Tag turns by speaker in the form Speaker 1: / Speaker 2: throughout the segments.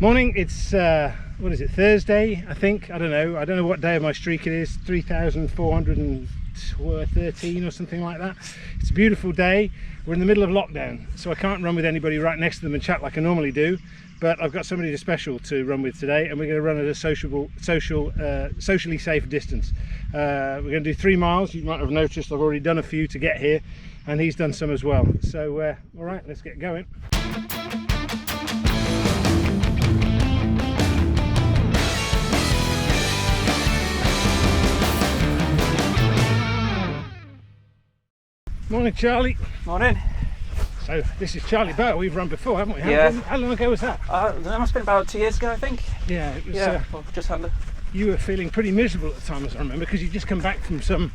Speaker 1: Morning, it's what is it, Thursday, I think. I don't know what day of my streak it is, 3,413 or something like that. It's a beautiful day. We're in the middle of lockdown, so I can't run with anybody right next to them and chat like I normally do, but I've got somebody special to run with today, and we're going to run at a socially safe distance. We're going to do 3 miles. You might have noticed I've already done a few to get here, and he's done some as well. So all right, let's get going. Morning, Charlie.
Speaker 2: Morning.
Speaker 1: So this is Charlie Boher. We've run before, haven't we? How long ago was that?
Speaker 2: That must have been about 2 years ago, I think.
Speaker 1: Yeah, it was.
Speaker 2: Well, just under.
Speaker 1: You were feeling pretty miserable at the time, as I remember, because you just come back from the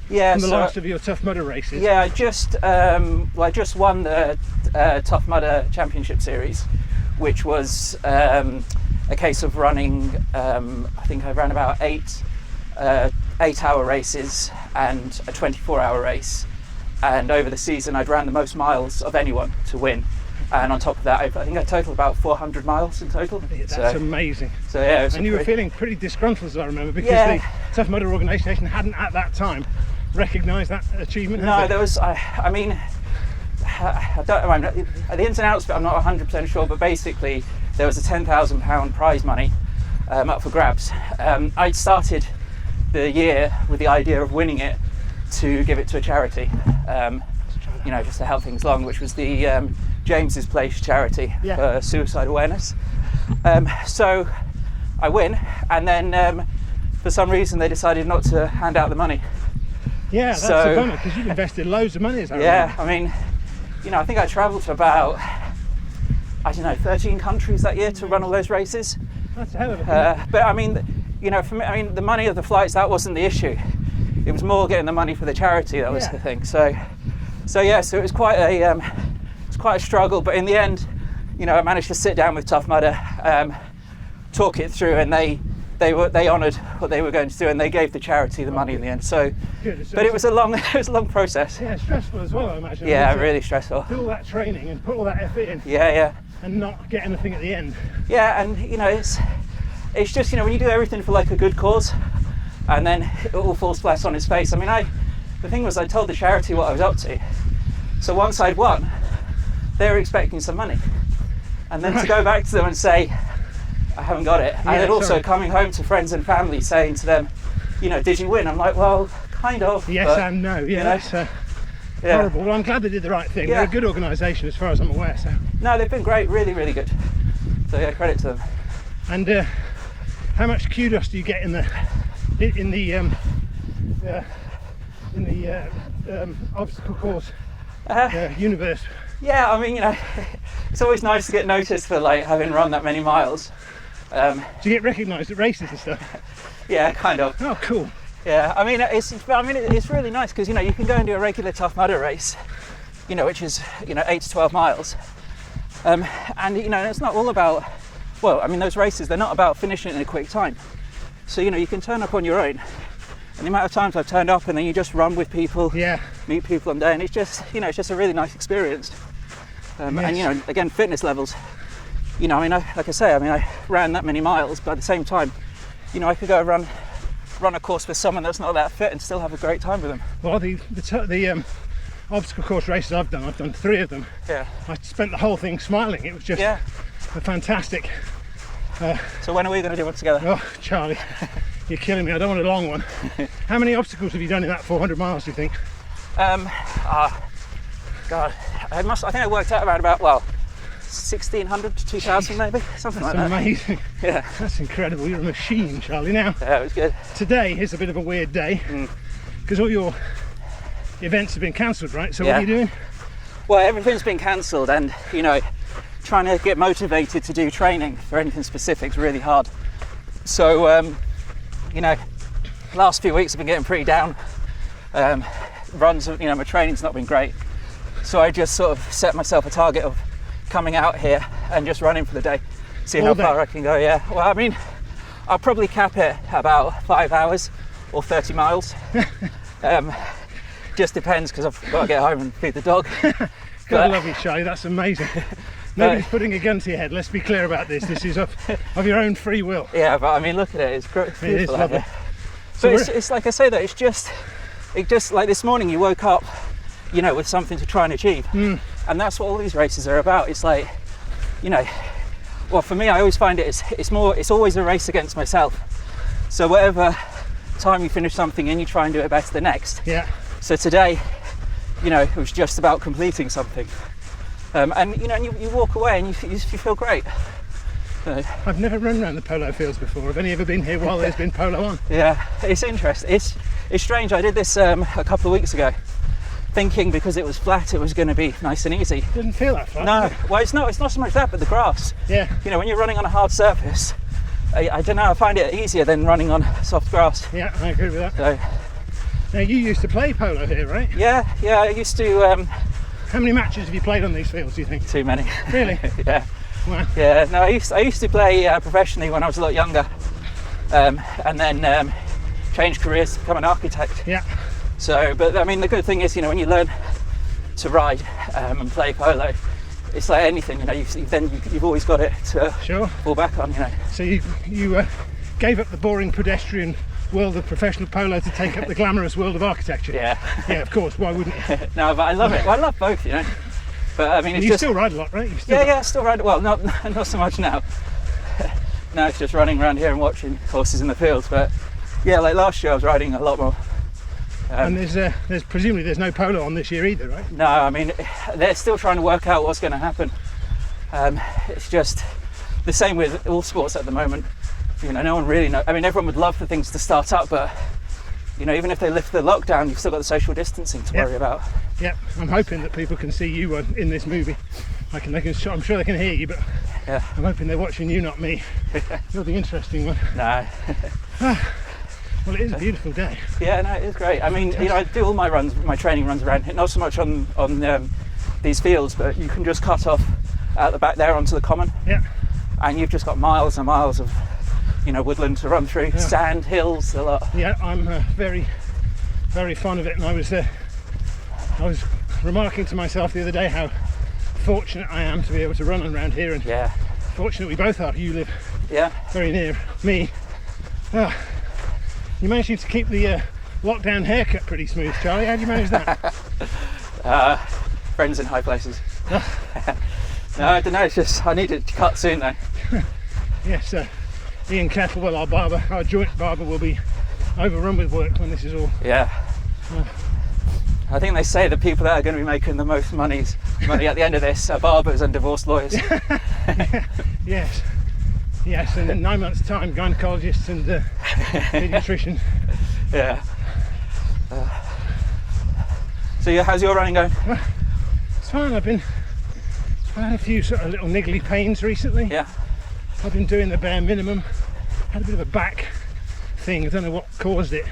Speaker 1: last of your Tough Mudder races.
Speaker 2: Yeah, I just won the Tough Mudder Championship Series, which was a case of running. I think I ran about 8-hour races and a 24-hour race. And over the season I'd ran the most miles of anyone to win, and on top of that I think I totaled about 400 miles in total.
Speaker 1: That's amazing.
Speaker 2: So yeah,
Speaker 1: and you were feeling pretty disgruntled, as I remember, because the Tough Mudder organisation hadn't at that time recognised that achievement.
Speaker 2: No, there was I mean I don't know the ins and outs of it, I'm not 100% sure, but basically there was a £10,000 prize money up for grabs. I'd started the year with the idea of winning it to give it to a charity, just to help things along, which was the James's Place charity for suicide awareness. So I win, and then for some reason they decided not to hand out the money.
Speaker 1: Yeah, that's a bummer, because you've invested loads of money, as I remember.
Speaker 2: I mean, I think I travelled to about 13 countries that year to run all those races.
Speaker 1: That's a hell of a
Speaker 2: but I mean, for me, the money of the flights, that wasn't the issue. It was more getting the money for the charity that was the thing. So it was quite a struggle. But in the end, I managed to sit down with Tough Mudder, talk it through, and they honoured what they were going to do, and they gave the charity the money in the end. So, but it was a long process.
Speaker 1: Yeah, stressful as well, I imagine.
Speaker 2: Yeah, really stressful.
Speaker 1: Do all that training and put all that effort in.
Speaker 2: Yeah.
Speaker 1: And not get anything at the end.
Speaker 2: Yeah, and it's just when you do everything for like a good cause, and then it all falls flat on its face. I mean, the thing was, I told the charity what I was up to. So once I'd won, they were expecting some money. And then to go back to them and say, I haven't got it. And then also coming home to friends and family saying to them, did you win? I'm like, well, kind of.
Speaker 1: Yes and no. Yeah, that's horrible. Well, I'm glad they did the right thing. They're a good organisation as far as I'm aware. So. No,
Speaker 2: they've been great, really, really good. So yeah, credit to them.
Speaker 1: And how much kudos do you get in the obstacle course universe?
Speaker 2: Yeah, I mean, it's always nice to get noticed for like having run that many miles.
Speaker 1: Do you get recognised at races and stuff?
Speaker 2: Yeah, kind of.
Speaker 1: Oh, cool.
Speaker 2: Yeah, I mean, it's really nice because you can go and do a regular Tough Mudder race, which is 8 to 12 miles, and it's not all about. Well, I mean, those races, they're not about finishing in a quick time. So, you can turn up on your own. And the amount of times I've turned up and then you just run with people, meet people on day, and it's just, it's just a really nice experience. And, again, fitness levels, I ran that many miles, but at the same time, I could go run a course with someone that's not that fit and still have a great time with them.
Speaker 1: Well, the obstacle course races I've done 3 of them. Yeah. I spent the whole thing smiling. It was just a fantastic.
Speaker 2: So when are we going to do one together?
Speaker 1: Oh, Charlie, you're killing me. I don't want a long one. How many obstacles have you done in that 400 miles, do you think?
Speaker 2: God, I think I worked out around about 1,600 to 2,000 maybe, something like that.
Speaker 1: That's amazing.
Speaker 2: Yeah.
Speaker 1: That's incredible. You're a machine, Charlie. Now,
Speaker 2: yeah, it was good.
Speaker 1: Today is a bit of a weird day because all your events have been cancelled, right? So what are you doing?
Speaker 2: Well, everything's been cancelled, and trying to get motivated to do training for anything specific is really hard. So last few weeks have been getting pretty down. Runs, my training's not been great. So I just sort of set myself a target of coming out here and just running for the day, see how far I can go. Yeah, well, I mean, I'll probably cap it about 5 hours or 30 miles. Just depends, because I've got to get home and feed the dog.
Speaker 1: God love you, Charlie, that's amazing. Nobody's putting a gun to your head. Let's be clear about this. This is of your own free will.
Speaker 2: Yeah, but I mean, look at it. It's great.
Speaker 1: It is lovely.
Speaker 2: So it's like I say that it just like this morning you woke up, you know, with something to try and achieve, and that's what all these races are about. It's like, you know, well, for me, I always find it's always a race against myself. So whatever time you finish something and you try and do it better the next.
Speaker 1: Yeah.
Speaker 2: So today, you know, it was just about completing something, and you know, and you walk away and you feel great. So,
Speaker 1: I've never run around the polo fields before. Have any ever been here while there's been polo on?
Speaker 2: Yeah, it's interesting. It's strange. I did this a couple of weeks ago, thinking because it was flat, it was going to be nice and easy.
Speaker 1: Didn't feel that flat.
Speaker 2: No, well, it's not so much that, but the grass.
Speaker 1: Yeah.
Speaker 2: You know, when you're running on a hard surface, I don't know. I find it easier than running on soft grass.
Speaker 1: Yeah, I agree with that.
Speaker 2: So,
Speaker 1: now you used to play polo here, right?
Speaker 2: yeah. I used to.
Speaker 1: How many matches have you played on these fields, do you think?
Speaker 2: Too many.
Speaker 1: Really?
Speaker 2: Yeah.
Speaker 1: Wow.
Speaker 2: Yeah. No, I used to play professionally when I was a lot younger, and then changed careers to become an architect.
Speaker 1: Yeah.
Speaker 2: So, but I mean, the good thing is, you know, when you learn to ride and play polo, it's like anything, you know. You've always got it to
Speaker 1: Sure.
Speaker 2: fall back on, you know.
Speaker 1: So you gave up the boring pedestrian world of professional polo to take up the glamorous world of architecture.
Speaker 2: Yeah.
Speaker 1: Yeah, of course. Why wouldn't you?
Speaker 2: No, but I love it. Well, I love both, you know. But I mean,
Speaker 1: And
Speaker 2: it's
Speaker 1: you
Speaker 2: just
Speaker 1: still ride a lot, right? You still
Speaker 2: yeah, I still ride. Well, not so much now. Now it's just running around here and watching horses in the fields. But yeah, like last year I was riding a lot more.
Speaker 1: And there's presumably there's no polo on this year either, right?
Speaker 2: No, I mean, they're still trying to work out what's going to happen. It's just the same with all sports at the moment. You know, no one really knows. I mean, everyone would love for things to start up, but you know, even if they lift the lockdown, you've still got the social distancing to worry about.
Speaker 1: Yeah, I'm hoping that people can see you in this movie. I'm sure they can hear you, but
Speaker 2: Yeah.
Speaker 1: I'm hoping they're watching you, not me. You're the interesting one.
Speaker 2: No.
Speaker 1: Well, it is a beautiful day.
Speaker 2: Yeah, no, it is great. I mean, you know, I do all my runs, my training runs around here, not so much on these fields, but you can just cut off at the back there onto the common.
Speaker 1: Yeah.
Speaker 2: And you've just got miles and miles of, you know, woodland to run through, sand, hills, a lot.
Speaker 1: Yeah, I'm very, very fond of it, and I was remarking to myself the other day how fortunate I am to be able to run around here, and
Speaker 2: Yeah.
Speaker 1: fortunate we both are. You live
Speaker 2: Yeah.
Speaker 1: very near me. You managed to keep the lockdown haircut pretty smooth, Charlie. How do you manage that?
Speaker 2: Friends in high places. No, I don't know. It's just I need it to cut soon though.
Speaker 1: Yes, Ian Kettlewell, our joint barber, will be overrun with work when this is all.
Speaker 2: Yeah. I think they say the people that are going to be making the most money at the end of this are barbers and divorce lawyers.
Speaker 1: Yes, and in 9 months' time, gynecologists and paediatricians.
Speaker 2: Yeah. So yeah, how's your running going?
Speaker 1: It's fine. I've had a few sort of little niggly pains recently.
Speaker 2: Yeah.
Speaker 1: I've been doing the bare minimum. Had a bit of a back thing. I don't know what caused it,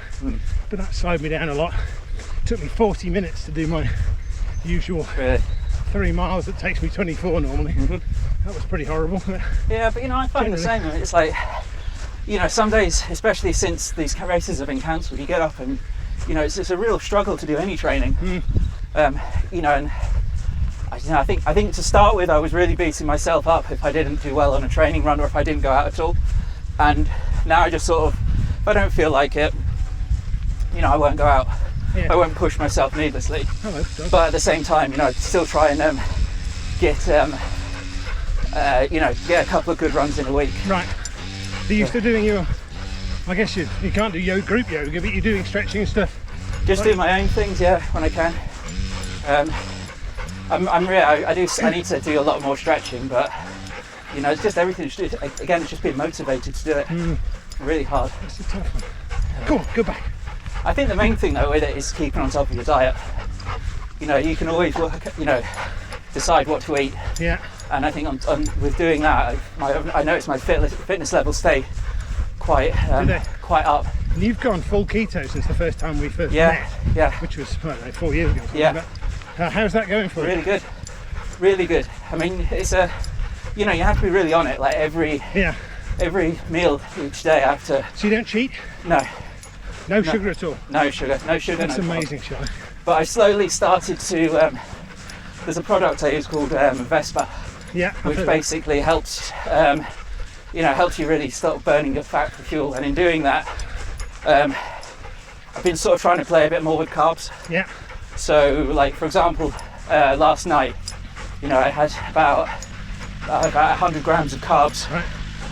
Speaker 1: but that slowed me down a lot. It took me 40 minutes to do my usual
Speaker 2: Really?
Speaker 1: 3 miles. It takes me 24 normally. That was pretty horrible.
Speaker 2: Yeah, but you know, I find the same. It's like, you know, some days, especially since these races have been cancelled, you get up and, you know, it's a real struggle to do any training. You know, and I think to start with, I was really beating myself up if I didn't do well on a training run or if I didn't go out at all. And now I just sort of, if I don't feel like it, you know, I won't go out.
Speaker 1: Yeah.
Speaker 2: I won't push myself needlessly.
Speaker 1: Hello, dog.
Speaker 2: But at the same time, you know, still try and get you know, get a couple of good runs in a week.
Speaker 1: Right. Are you still doing your? I guess you can't do group yoga, but you're doing stretching and stuff.
Speaker 2: Just do my own things, yeah, when I can. I need to do a lot more stretching, but you know, it's just everything. Again, it's just being motivated to do it. Really hard.
Speaker 1: That's a tough one. Cool. Goodbye.
Speaker 2: I think the main thing though with it is keeping on top of your diet. You know, you can always work, you know, decide what to eat.
Speaker 1: Yeah.
Speaker 2: And I think with doing that, I noticed my fitness levels stay quite up.
Speaker 1: And you've gone full keto since the first time we first
Speaker 2: Yeah,
Speaker 1: met.
Speaker 2: yeah.
Speaker 1: Which was, I don't know, 4 years ago.
Speaker 2: Yeah.
Speaker 1: How's that going for you?
Speaker 2: Really good, really good. I mean, it's you know, you have to be really on it. Like every meal each day, I have to.
Speaker 1: So you don't cheat?
Speaker 2: No
Speaker 1: sugar at all?
Speaker 2: No sugar.
Speaker 1: That's
Speaker 2: no
Speaker 1: amazing, Charlie.
Speaker 2: But I slowly started to. There's a product I use called Vespa,
Speaker 1: Yeah. I've
Speaker 2: which
Speaker 1: heard that.
Speaker 2: basically helps, helps you really stop burning your fat for fuel. And in doing that, I've been sort of trying to play a bit more with carbs.
Speaker 1: Yeah.
Speaker 2: So, like for example, last night, I had about 100 grams of carbs.
Speaker 1: Right.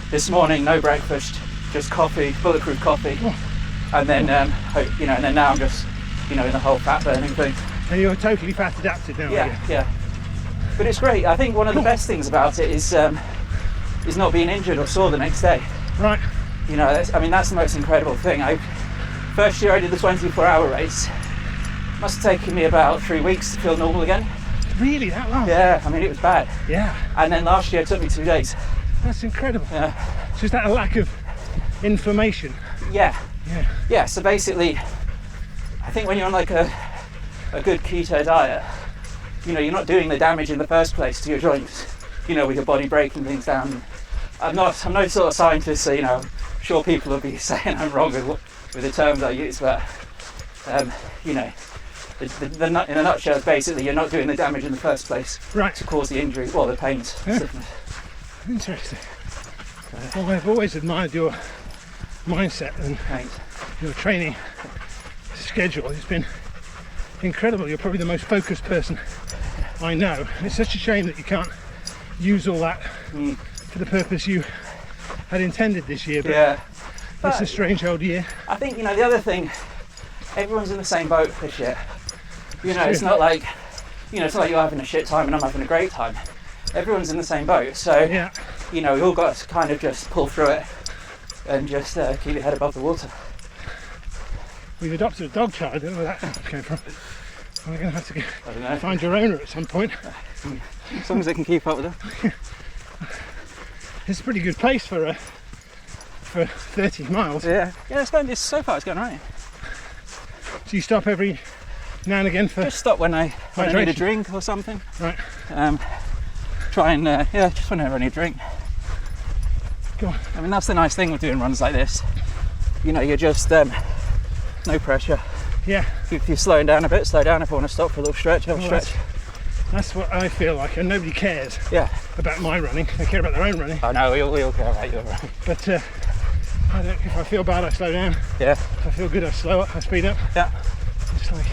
Speaker 2: This morning, no breakfast, just coffee, bulletproof coffee, and then and then now I'm just in the whole fat burning thing.
Speaker 1: And you're totally fat adapted now. Are you?
Speaker 2: Yeah. But it's great. I think one of the best things about it is not being injured or sore the next day.
Speaker 1: Right.
Speaker 2: That's the most incredible thing. First year I did the 24-hour race. Must have taken me about 3 weeks to feel normal again.
Speaker 1: Really, that long?
Speaker 2: Yeah, it was bad.
Speaker 1: Yeah.
Speaker 2: And then last year it took me 2 days.
Speaker 1: That's incredible.
Speaker 2: Yeah.
Speaker 1: So is that a lack of inflammation?
Speaker 2: Yeah.
Speaker 1: Yeah.
Speaker 2: Yeah, so basically, I think when you're on like a good keto diet, you're not doing the damage in the first place to your joints, with your body breaking things down. I'm no sort of scientist, so, I'm sure people will be saying I'm wrong with the terms I use, but, in a nutshell, basically, you're not doing the damage in the first place
Speaker 1: Right.
Speaker 2: to cause the injury, or the pains.
Speaker 1: Yeah.
Speaker 2: Sickness.
Speaker 1: Interesting. Well, I've always admired your mindset and
Speaker 2: Thanks.
Speaker 1: your training schedule. It's been incredible. You're probably the most focused person I know. And it's such a shame that you can't use all that for the purpose you had intended this year. But
Speaker 2: Yeah.
Speaker 1: it's a strange old year.
Speaker 2: I think, the other thing, everyone's in the same boat this year. It's
Speaker 1: true.
Speaker 2: not like, it's not like you're having a shit time and I'm having a great time. Everyone's in the same boat. So,
Speaker 1: Yeah.
Speaker 2: we all got to kind of just pull through it and just keep your head above the water.
Speaker 1: We've adopted a dog child. I don't know where that came from. We're going to have to
Speaker 2: I don't know.
Speaker 1: find your owner at some point.
Speaker 2: As long as they can keep up with them.
Speaker 1: It's a pretty good place for 30 miles.
Speaker 2: Yeah, so far it's going right.
Speaker 1: So you stop every now and again for
Speaker 2: Just stop when I need a
Speaker 1: hydration.
Speaker 2: drink or something.
Speaker 1: Right.
Speaker 2: Try and, just whenever I need a drink.
Speaker 1: Go on.
Speaker 2: That's the nice thing with doing runs like this. You're just, no pressure.
Speaker 1: Yeah.
Speaker 2: If you're slowing down a bit, slow down. If I want to stop for a little stretch, I'll
Speaker 1: Well,
Speaker 2: stretch.
Speaker 1: That's what I feel like, and nobody cares
Speaker 2: Yeah.
Speaker 1: about my running. They care about their own running.
Speaker 2: I know, we all care about your run.
Speaker 1: But if I feel bad, I slow down.
Speaker 2: Yeah.
Speaker 1: If I feel good, I slow up. I speed up.
Speaker 2: Yeah.
Speaker 1: It's like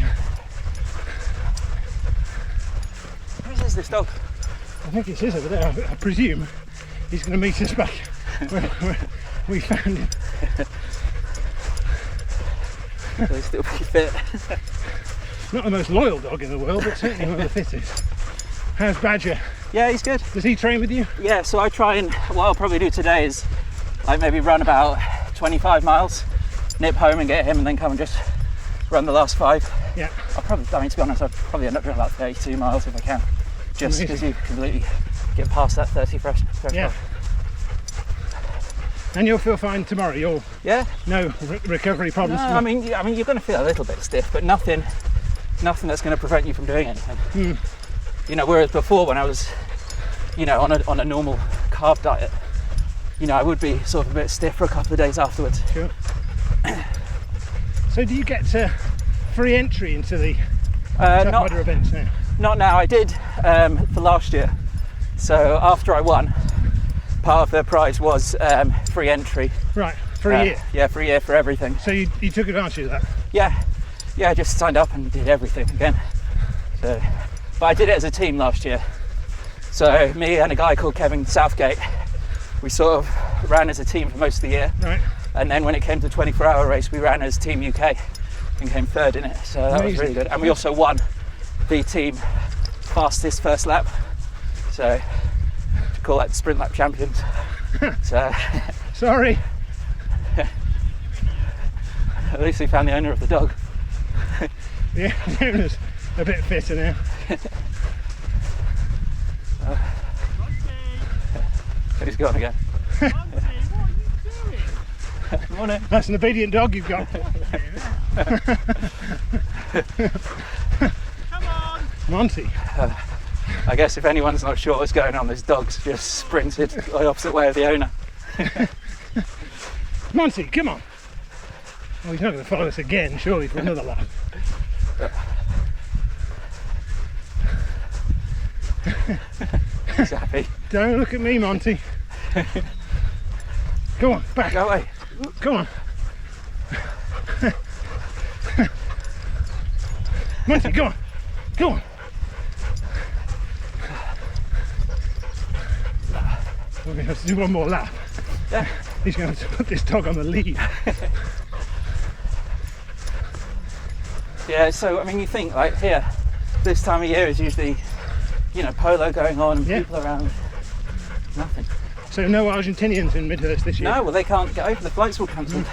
Speaker 2: Whose is this dog?
Speaker 1: I think it's his over there. I presume he's going to meet us back where we found him.
Speaker 2: So he's still pretty fit.
Speaker 1: Not the most loyal dog in the world, but certainly one of the fittest. How's Badger?
Speaker 2: Yeah, he's good.
Speaker 1: Does he train with you?
Speaker 2: Yeah, so I try and, what I'll probably do today is like maybe run about 25 miles, nip home and get him, and then come and just run the last 5.
Speaker 1: Yeah.
Speaker 2: To be honest, I'll probably end up doing about 32 miles if I can, just because you completely get past that 30 threshold.
Speaker 1: Yeah. And you'll feel fine tomorrow. You'll
Speaker 2: Yeah.
Speaker 1: no recovery problems.
Speaker 2: No, I mean, you're going to feel a little bit stiff, but nothing that's going to prevent you from doing anything. Whereas before, when I was, on a normal carb diet, I would be sort of a bit stiff for a couple of days afterwards.
Speaker 1: Sure. So do you get free entry into the Tough
Speaker 2: Not,
Speaker 1: Mudder events now?
Speaker 2: not now. I did for last year. So after I won, part of the prize was free entry.
Speaker 1: Right, for a year.
Speaker 2: Yeah, for a year for everything.
Speaker 1: So you took advantage of that?
Speaker 2: Yeah, I just signed up and did everything again. So, but I did it as a team last year. So me and a guy called Kevin Southgate, we sort of ran as a team for most of the year.
Speaker 1: Right.
Speaker 2: And then when it came to 24-hour race, we ran as Team UK and came 3rd in it. So that was really good. And we also won the team fastest first lap. So to call that sprint lap champions. So
Speaker 1: Sorry.
Speaker 2: at least we found the owner of the dog.
Speaker 1: Yeah, the owner's a bit fitter now.
Speaker 2: He's gone again. Morning.
Speaker 1: That's an obedient dog you've got.
Speaker 3: Come on!
Speaker 1: Monty.
Speaker 2: I guess if anyone's not sure what's going on, this dog's just sprinted the opposite way of the owner.
Speaker 1: Monty, come on. Oh, he's not going to follow us again, surely, for another lap.
Speaker 2: He's happy.
Speaker 1: Don't look at me, Monty. Go on, back.
Speaker 2: Go away.
Speaker 1: Go on. Monty, go on. Go on. We're going to have to do one more lap.
Speaker 2: Yeah.
Speaker 1: He's going to have to put this dog on the lead.
Speaker 2: Yeah, so I mean, you think like here, this time of year is usually, you know, polo going on and
Speaker 1: Yeah.
Speaker 2: people around. Nothing.
Speaker 1: So no Argentinians in Midhurst this year?
Speaker 2: No, well they can't get over. The flights were cancelled.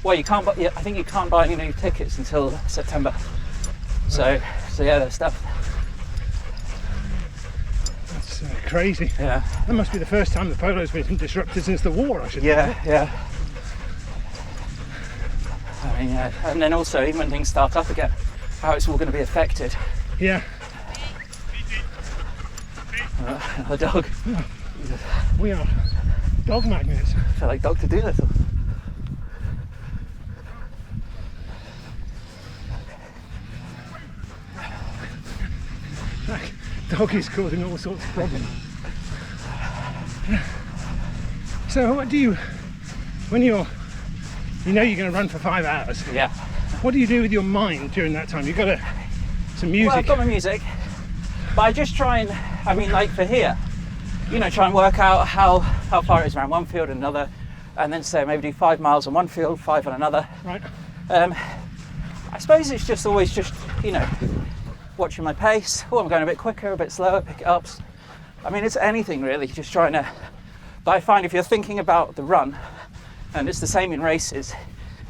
Speaker 2: Well, you can't. I think you can't buy any new tickets until September. So yeah, there's stuff.
Speaker 1: That's crazy.
Speaker 2: Yeah.
Speaker 1: That must be the first time the polo's been disrupted since the war, I should
Speaker 2: Yeah,
Speaker 1: think.
Speaker 2: yeah. I mean, yeah. And then also, even when things start up again, how it's all going to be affected.
Speaker 1: Yeah.
Speaker 2: A dog.
Speaker 1: We are dog magnets.
Speaker 2: I feel like Dr. Dolittle.
Speaker 1: Like, dog is causing all sorts of problems. So what do you, when you know you're going to run for 5 hours,
Speaker 2: Yeah.
Speaker 1: what do you do with your mind during that time? You've got some music.
Speaker 2: Well, I've got my music, but I just try and, I mean, like for here, you know, try and work out how far it is around one field and another, and then say maybe do 5 miles on one field, 5 on another.
Speaker 1: Right.
Speaker 2: I suppose it's just always just, you know, watching my pace. Oh, I'm going a bit quicker, a bit slower, pick it up. I mean, it's anything really, just trying to, but I find if you're thinking about the run, and it's the same in races,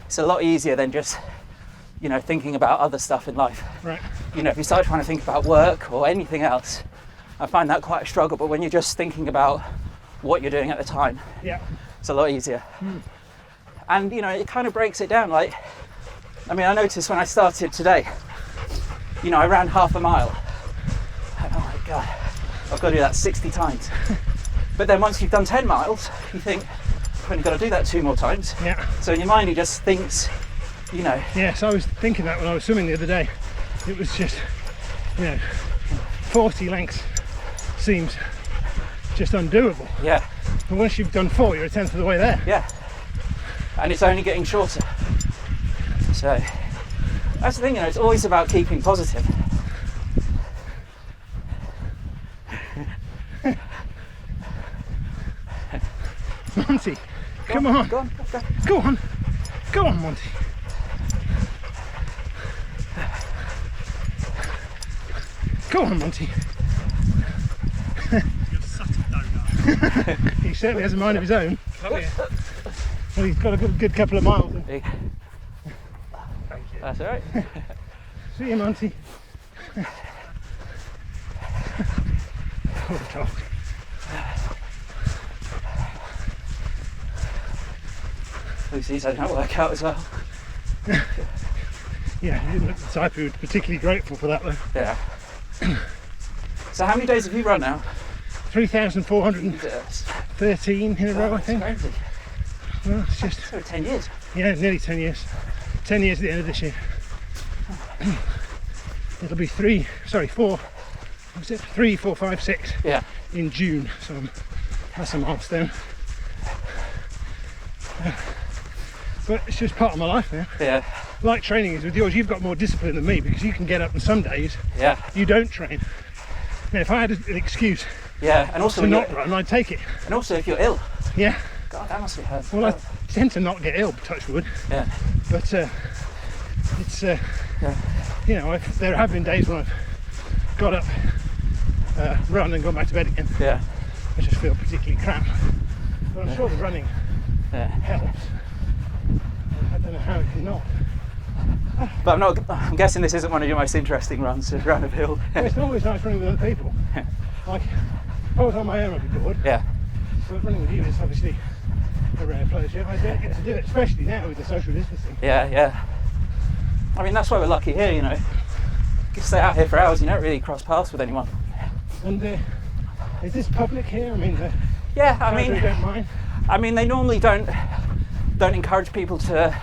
Speaker 2: it's a lot easier than just, you know, thinking about other stuff in life.
Speaker 1: Right.
Speaker 2: You know, if you start trying to think about work or anything else, I find that quite a struggle, but when you're just thinking about what you're doing at the time,
Speaker 1: Yeah.
Speaker 2: it's a lot easier. And, you know, it kind of breaks it down. Like, I mean, I noticed when I started today, you know, I ran half a mile. And, oh my God, I've got to do that 60 times. But then once you've done 10 miles, you think, I've only got to do that 2 more times.
Speaker 1: Yeah.
Speaker 2: So in your mind, he just thinks, you know.
Speaker 1: Yes, I was thinking that when I was swimming the other day. It was just, you know, 40 lengths seems just undoable.
Speaker 2: Yeah.
Speaker 1: But once you've done 4, you're a tenth of the way there.
Speaker 2: Yeah. And it's only getting shorter. So that's the thing, you know, it's always about keeping positive.
Speaker 1: Monty, come on.
Speaker 2: Go on, go.
Speaker 1: Go on. Go on, Monty. Go on, Monty. He certainly has a mind of his own.
Speaker 3: Come here.
Speaker 1: Well, he's got a good couple of miles.
Speaker 2: Thank you. That's all right.
Speaker 1: See you, Monty. Poor dog.
Speaker 2: Lucy's had that work out as well.
Speaker 1: Yeah, he didn't look the type who was particularly grateful for that though.
Speaker 2: Yeah. So how many days have you run now?
Speaker 1: 3,413 in a row, I
Speaker 2: That's
Speaker 1: think.
Speaker 2: crazy.
Speaker 1: Well, it's just,
Speaker 2: So 10 years.
Speaker 1: yeah, nearly 10 years. 10 years at the end of this year. It'll be 4, what was it? 3, 4, 5, 6
Speaker 2: Yeah.
Speaker 1: in June, so that's a milestone. But it's just part of my life now.
Speaker 2: Yeah.
Speaker 1: Like training is with yours, you've got more discipline than me because you can get up and some days
Speaker 2: Yeah.
Speaker 1: you don't train. Now, if I had an excuse
Speaker 2: Yeah. And also
Speaker 1: to
Speaker 2: when
Speaker 1: not
Speaker 2: you're,
Speaker 1: run, I'd take it.
Speaker 2: and also if you're ill.
Speaker 1: Yeah.
Speaker 2: God, that must be hard.
Speaker 1: Well, I tend to not get ill, touch wood,
Speaker 2: Yeah.
Speaker 1: but it's you know, there have been days when I've got up, run and gone back to bed again.
Speaker 2: Yeah.
Speaker 1: I just feel particularly crap. But I'm sure the running
Speaker 2: Yeah.
Speaker 1: helps. I don't know how it can not.
Speaker 2: But I'm guessing this isn't one of your most interesting runs to run uphill.
Speaker 1: Well, it's always nice running with other people. Like, if I was on my own, I'd be bored.
Speaker 2: Yeah.
Speaker 1: But running with you is obviously a rare pleasure. I don't get to do it, especially now with the social distancing.
Speaker 2: Yeah. Yeah. I mean, that's why we're lucky here, you know. You can stay out here for hours, you don't really cross paths with anyone.
Speaker 1: And is this public here? I mean,
Speaker 2: Yeah,
Speaker 1: I
Speaker 2: I mean, they normally don't encourage people to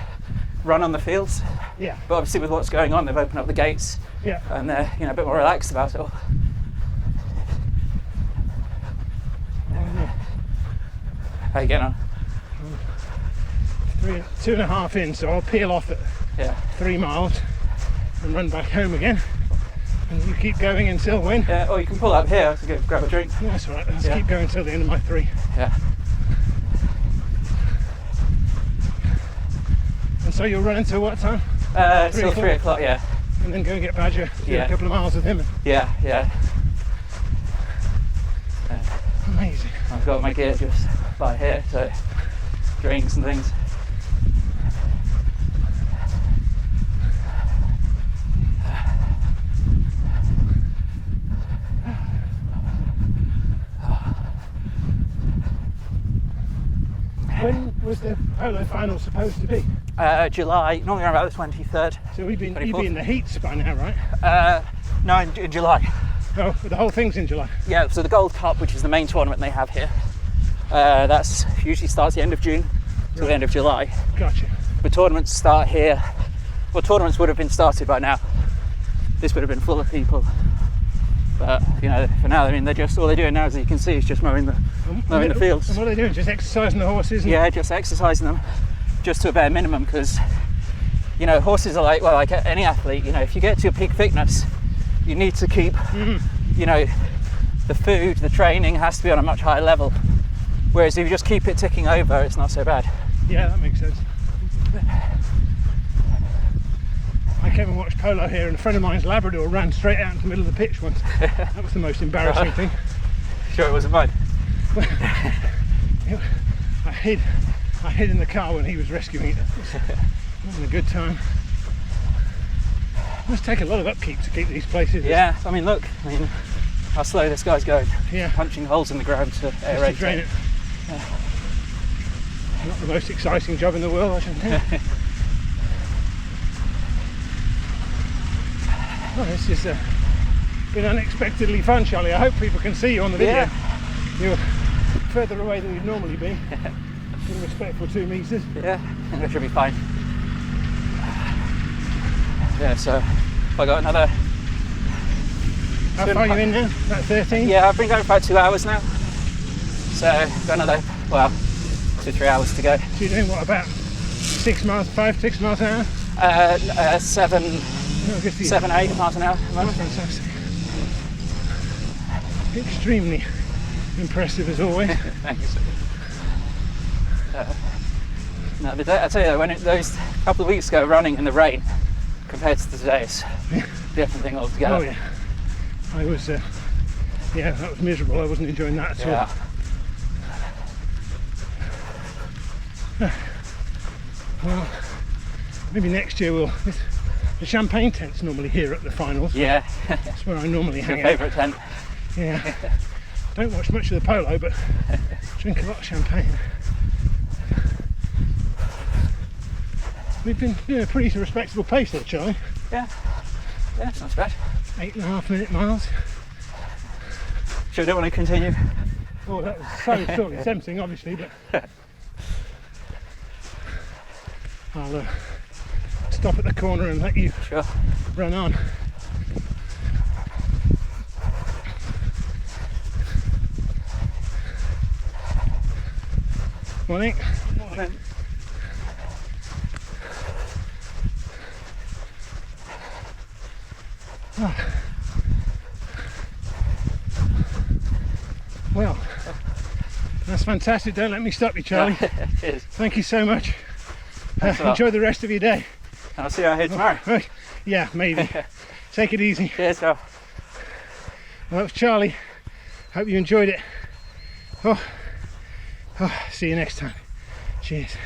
Speaker 2: run on the fields,
Speaker 1: yeah,
Speaker 2: but obviously with what's going on, they've opened up the gates
Speaker 1: yeah.
Speaker 2: and they're, you know, a bit more relaxed about it all. How you getting on?
Speaker 1: 2.5 in, so I'll peel off at
Speaker 2: Yeah.
Speaker 1: 3 miles and run back home again. And you keep going until when?
Speaker 2: Yeah, or you can pull up here to go grab a drink.
Speaker 1: Yeah, that's all right. Let's
Speaker 2: Yeah.
Speaker 1: keep going until the end of my 3.
Speaker 2: Yeah.
Speaker 1: And so you'll run until what time?
Speaker 2: Till 3 o'clock, yeah.
Speaker 1: And then go and get Badger, do
Speaker 2: Yeah.
Speaker 1: a couple of miles with him.
Speaker 2: Yeah, yeah.
Speaker 1: Amazing.
Speaker 2: I've got my gear just by here, so drinks and things.
Speaker 1: When was the polo final supposed to be?
Speaker 2: July, normally around about the 23rd.
Speaker 1: So you'd be
Speaker 2: 24th.
Speaker 1: in the heats by now, right?
Speaker 2: No, in July.
Speaker 1: Oh, the whole thing's in July.
Speaker 2: Yeah, so the Gold Cup, which is the main tournament they have here, that's usually starts the end of June to the end of July.
Speaker 1: Gotcha.
Speaker 2: But tournaments start here. Well, tournaments would have been started by now. This would have been full of people. But you know, for now, I mean, all they're doing now, as you can see, is just mowing the fields.
Speaker 1: And what are they doing? Just exercising the horses?
Speaker 2: Yeah, just exercising them, just to a bare minimum, because you know, horses are like any athlete. You know, if you get to your peak fitness, you need to keep, you know, the food, the training has to be on a much higher level. Whereas if you just keep it ticking over, it's not so bad.
Speaker 1: Yeah, that makes sense. I came and watched polo here, and a friend of mine's Labrador ran straight out into the middle of the pitch once. That was the most embarrassing thing.
Speaker 2: Sure, it wasn't mine.
Speaker 1: I hid in the car when he was rescuing it. Having a good time. It must take a lot of upkeep to keep these places.
Speaker 2: Yeah, I mean, look, how slow this guy's going.
Speaker 1: Yeah.
Speaker 2: Punching holes in the ground to aerate
Speaker 1: To drain
Speaker 2: it.
Speaker 1: it. Yeah. Not the most exciting job in the world, I should think. Well, this has been unexpectedly fun, Charlie. I hope people can see you on the video.
Speaker 2: Yeah.
Speaker 1: You're further away than you'd normally be. Being respectful 2 meters.
Speaker 2: Yeah, I think that should be fine. Yeah, so I got another.
Speaker 1: How far are you in now? About 13?
Speaker 2: Yeah, I've been going for about 2 hours now. So got another, 2-3 hours to go.
Speaker 1: So you're doing what, about 6 miles an hour?
Speaker 2: 7-8 miles an hour at the moment.
Speaker 1: That's fantastic. Extremely impressive as always.
Speaker 2: Thanks. No, but I tell you though, those couple of weeks ago running in the rain compared to today, it's a different thing altogether.
Speaker 1: Oh yeah. I was, that was miserable. I wasn't enjoying that at all. Well, maybe next year the champagne tent's normally here at the finals.
Speaker 2: Yeah.
Speaker 1: That's where I normally hang
Speaker 2: Your
Speaker 1: out.
Speaker 2: favourite tent.
Speaker 1: Yeah. Don't watch much of the polo, but drink a lot of champagne. We've been doing a pretty respectable pace there, Charlie.
Speaker 2: Yeah, it's not so bad.
Speaker 1: 8.5 minute miles.
Speaker 2: Sure don't want to continue?
Speaker 1: Oh, that was so sort of tempting, obviously, but I'll stop at the corner and let you
Speaker 2: Sure.
Speaker 1: run on. Morning.
Speaker 2: Morning.
Speaker 1: Well, that's fantastic. Don't let me stop you, Charlie.
Speaker 2: Cheers.
Speaker 1: Thank you so much.
Speaker 2: Thanks a lot.
Speaker 1: Enjoy the rest of your day.
Speaker 2: And I'll see you out here tomorrow.
Speaker 1: Yeah, maybe. Take it easy.
Speaker 2: Cheers, Joe.
Speaker 1: Well, that was Charlie. Hope you enjoyed it. See you next time. Cheers.